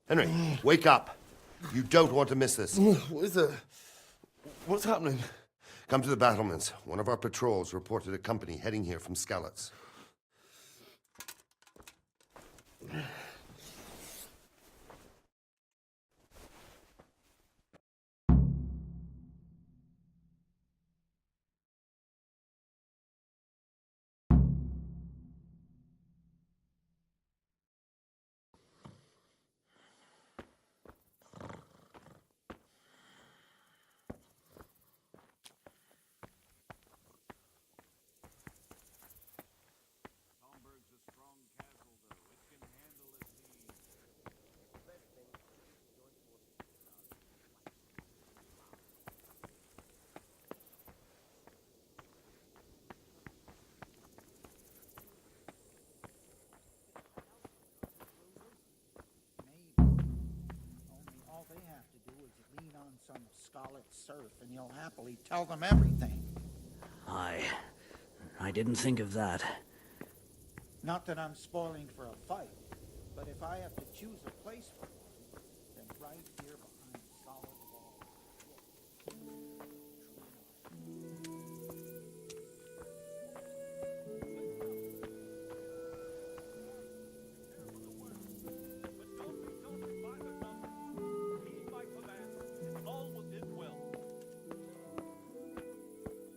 Henry, wake up. You don't want to miss this. What is it? What's happening? Come to the battlements. One of our patrols reported a company heading here from Skalitz. All they have to do is lean on some scarlet surf and you'll happily tell them everything. I didn't think of that. Not that I'm spoiling for a fight, but if I have to choose a place for one, then right here behind solid walls.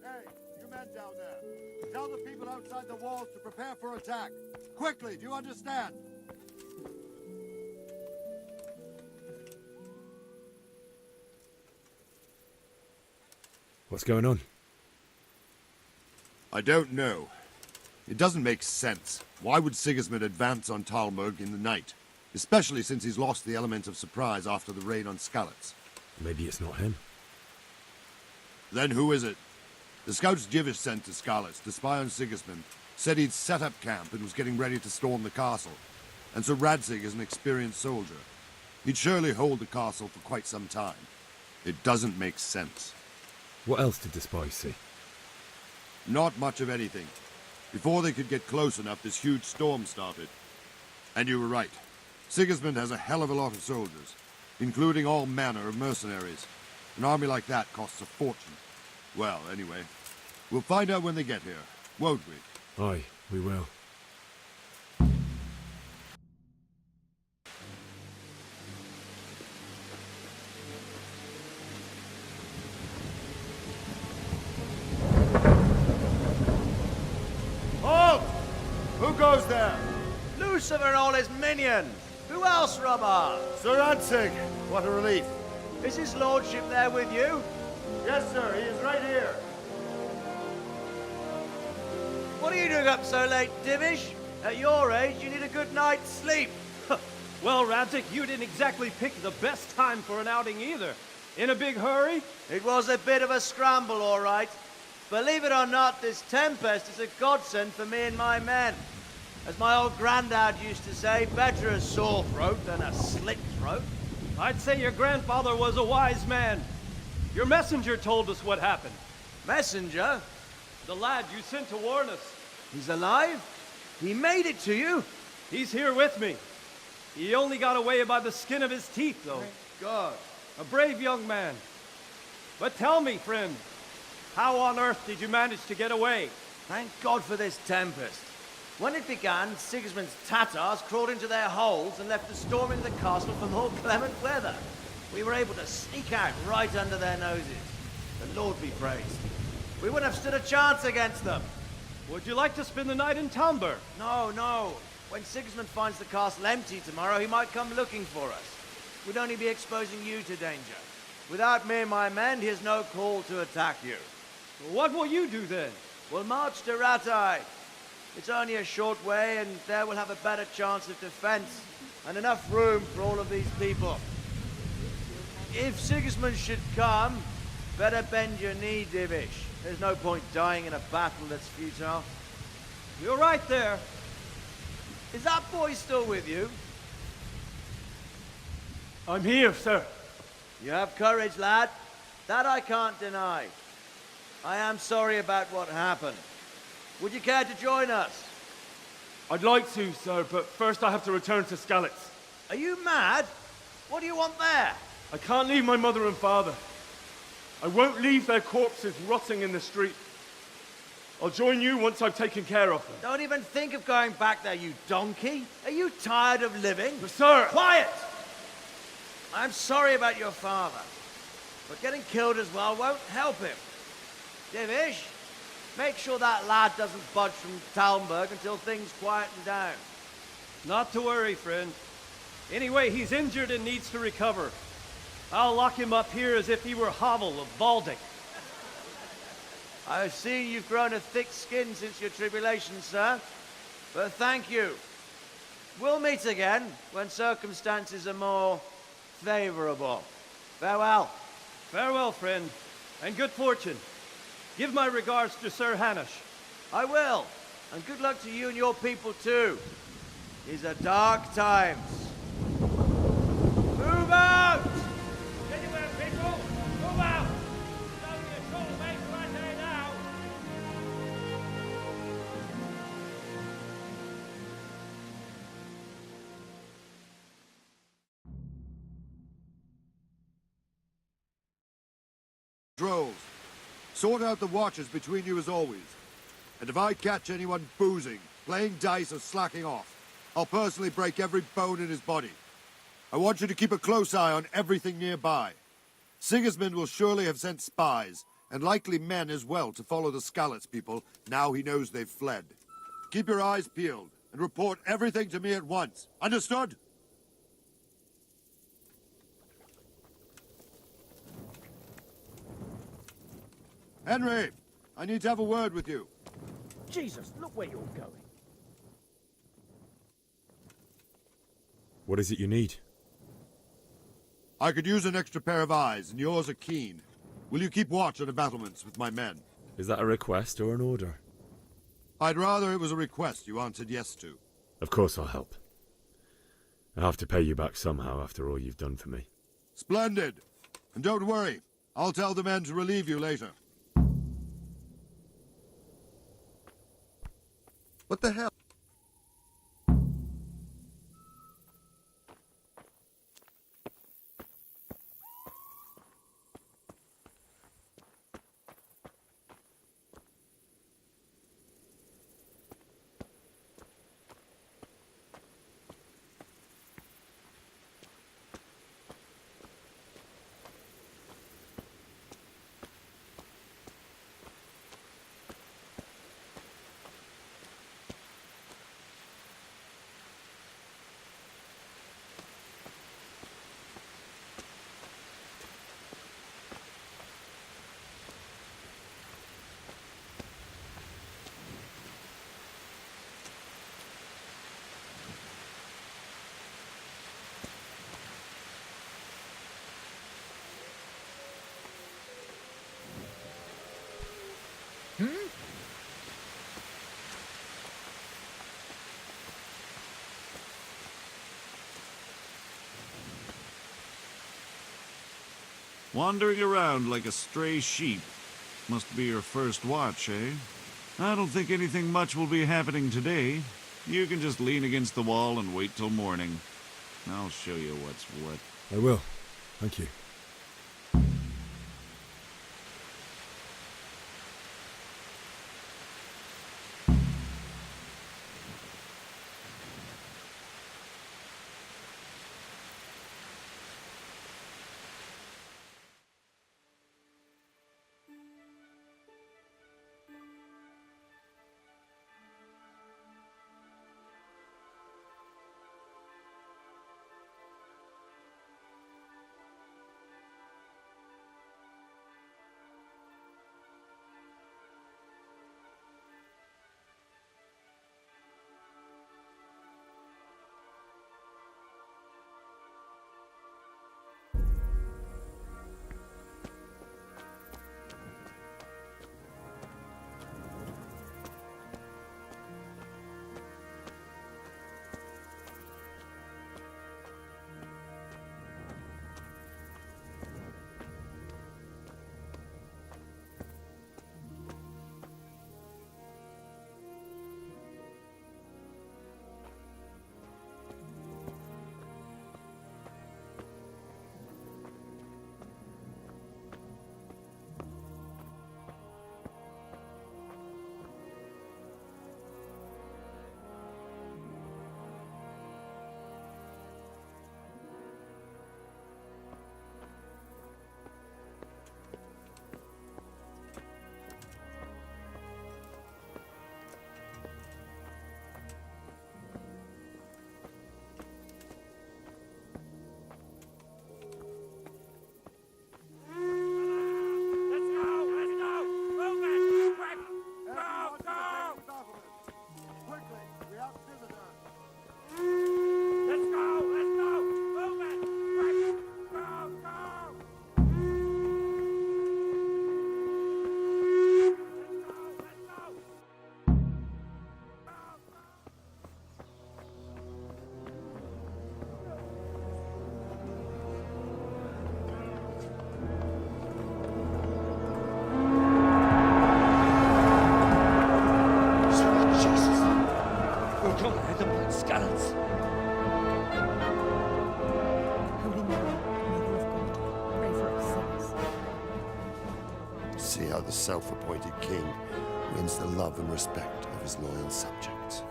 Hey, you men down there. Tell the people outside the walls to prepare for attack. Quickly, do you understand? What's going on? I don't know. It doesn't make sense. Why would Sigismund advance on Talmberg in the night? Especially since he's lost the element of surprise after the raid on Skalitz. Maybe it's not him. Then who is it? The scouts Jivish sent to Skalitz to spy on Sigismund said he'd set up camp and was getting ready to storm the castle. And so Radzig is an experienced soldier. He'd surely hold the castle for quite some time. It doesn't make sense. What else did the spies see? Not much of anything. Before they could get close enough, this huge storm started. And you were right. Sigismund has a hell of a lot of soldiers, including all manner of mercenaries. An army like that costs a fortune. Well, anyway, we'll find out when they get here, won't we? Aye, we will. Halt! Who goes there? Lucifer and all his minions! Who else, Robber? Sir Radzig. What a relief. Is his lordship there with you? Yes, sir. He is right here. What are you doing up so late, Divish? At your age, you need a good night's sleep. Well, Radzig, you didn't exactly pick the best time for an outing either. In a big hurry? It was a bit of a scramble, all right. Believe it or not, this tempest is a godsend for me and my men. As my old granddad used to say, better a sore throat than a slit throat. I'd say your grandfather was a wise man. Your messenger told us what happened. Messenger? The lad you sent to warn us. He's alive? He made it to you? He's here with me. He only got away by the skin of his teeth, though. Thank God. A brave young man. But tell me, friend, how on earth did you manage to get away? Thank God for this tempest. When it began, Sigismund's Tatars crawled into their holes and left us storming the castle for more clement weather. We were able to sneak out right under their noses. The Lord be praised. We wouldn't have stood a chance against them. Would you like to spend the night in Talmberg? No, no. When Sigismund finds the castle empty tomorrow, he might come looking for us. We'd only be exposing you to danger. Without me and my men, he has no call to attack you. What will you do then? We'll march to Ratai. It's only a short way, and there we'll have a better chance of defense and enough room for all of these people. If Sigismund should come, better bend your knee, Divish. There's no point dying in a battle that's futile. You're right there. Is that boy still with you? I'm here, sir. You have courage, lad. That I can't deny. I am sorry about what happened. Would you care to join us? I'd like to, sir, but first I have to return to Skalitz. Are you mad? What do you want there? I can't leave my mother and father. I won't leave their corpses rotting in the street. I'll join you once I've taken care of them. Don't even think of going back there, you donkey. Are you tired of living? But sir! Quiet! I'm sorry about your father, but getting killed as well won't help him. Divish, make sure that lad doesn't budge from Talmberg until things quieten down. Not to worry, friend. Anyway, he's injured and needs to recover. I'll lock him up here as if he were Hovel of Baldic. I've seen you've grown a thick skin since your tribulation, sir. But thank you. We'll meet again when circumstances are more favorable. Farewell. Farewell, friend, and good fortune. Give my regards to Sir Hanush. I will. And good luck to you and your people, too. These are dark times. Move out! Anywhere, people! Move out! It's only a short way to Athe now. Drolls, sort out the watches between you as always. And if I catch anyone boozing, playing dice or slacking off, I'll personally break every bone in his body. I want you to keep a close eye on everything nearby. Sigismund will surely have sent spies, and likely men as well, to follow the Skalitz people now he knows they've fled. Keep your eyes peeled, and report everything to me at once. Understood? Henry, I need to have a word with you. Jesus, look where you're going. What is it you need? I could use an extra pair of eyes, and yours are keen. Will you keep watch on the battlements with my men? Is that a request or an order? I'd rather it was a request you answered yes to. Of course I'll help. I'll have to pay you back somehow after all you've done for me. Splendid. And don't worry, I'll tell the men to relieve you later. What the hell? Wandering around like a stray sheep. Must be your first watch, eh? I don't think anything much will be happening today. You can just lean against the wall and wait till morning. I'll show you what's what. I will. Thank you. Come hit them like scallops. Holy Mary, Mother of God, pray for us sinners. See how the self-appointed king wins the love and respect of his loyal subjects.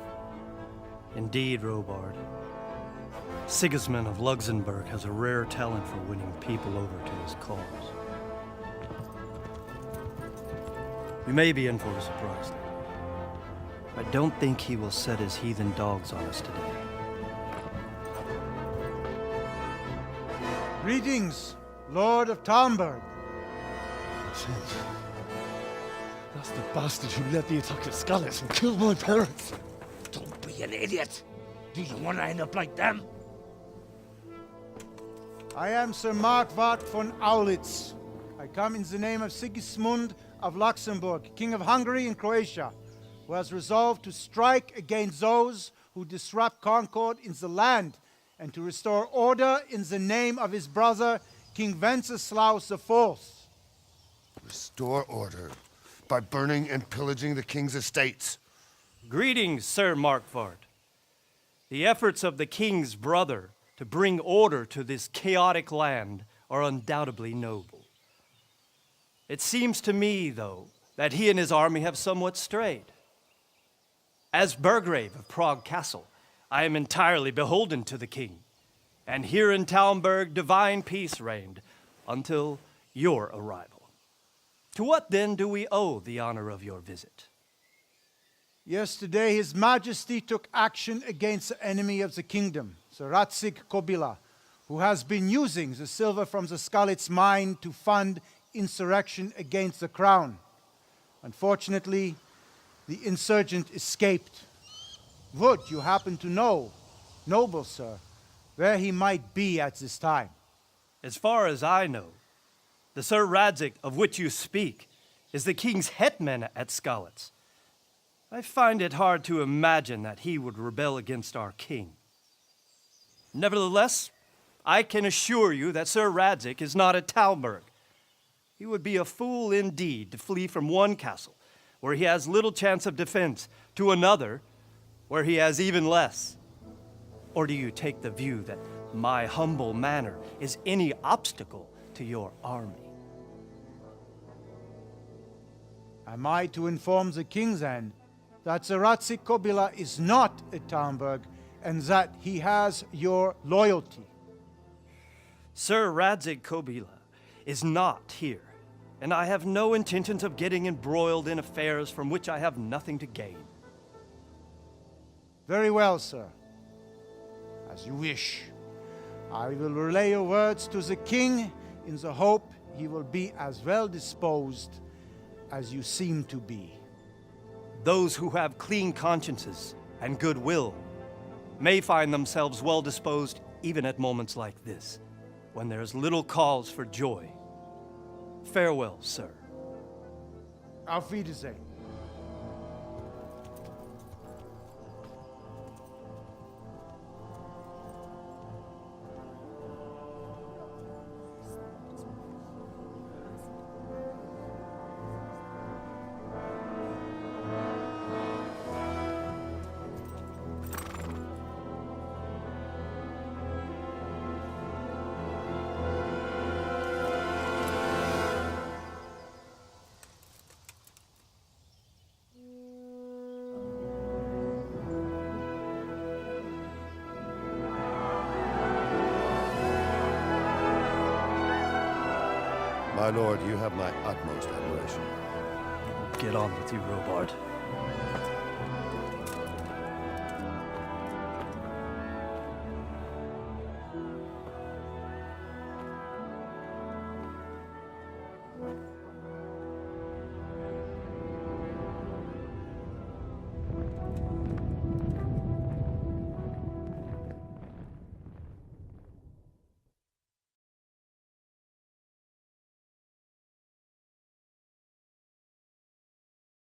Indeed, Robard. Sigismund of Luxembourg has a rare talent for winning people over to his cause. You may be in for a surprise, though. I don't think he will set his heathen dogs on us today. Greetings, Lord of Talmberg. That's the bastard who led the attack at Scallis and killed my parents. Don't be an idiot. Do you want to end up like them? I am Sir Markwart von Aulitz. I come in the name of Sigismund of Luxembourg, King of Hungary and Croatia, who has resolved to strike against those who disrupt concord in the land and to restore order in the name of his brother, King Wenceslaus IV. Restore order by burning and pillaging the king's estates. Greetings, Sir Markwart. The efforts of the king's brother to bring order to this chaotic land are undoubtedly noble. It seems to me, though, that he and his army have somewhat strayed. As Burgrave of Prague Castle, I am entirely beholden to the king, and here in Talmberg divine peace reigned until your arrival. To what then do we owe the honor of your visit? Yesterday, His Majesty took action against the enemy of the kingdom, Sir Radzig Kobyla, who has been using the silver from the Skalitz mine to fund insurrection against the crown. Unfortunately, the insurgent escaped. Would you happen to know, noble sir, where he might be at this time? As far as I know, the Sir Radzig of which you speak is the king's hetman at Skalitz. I find it hard to imagine that he would rebel against our king. Nevertheless, I can assure you that Sir Radzig is not at Talmberg. He would be a fool indeed to flee from one castle, where he has little chance of defense, to another, where he has even less. Or do you take the view that my humble manner is any obstacle to your army? Am I to inform the king then that Sir Radzig Kobyla is not at Talmberg and that he has your loyalty? Sir Radzig Kobyla is not here, and I have no intentions of getting embroiled in affairs from which I have nothing to gain. Very well, sir. As you wish. I will relay your words to the king in the hope he will be as well disposed as you seem to be. Those who have clean consciences and goodwill may find themselves well disposed even at moments like this, when there is little cause for joy. Farewell, sir. Auf Wiedersehen. My lord, you have my utmost admiration. Get on with you, Robard.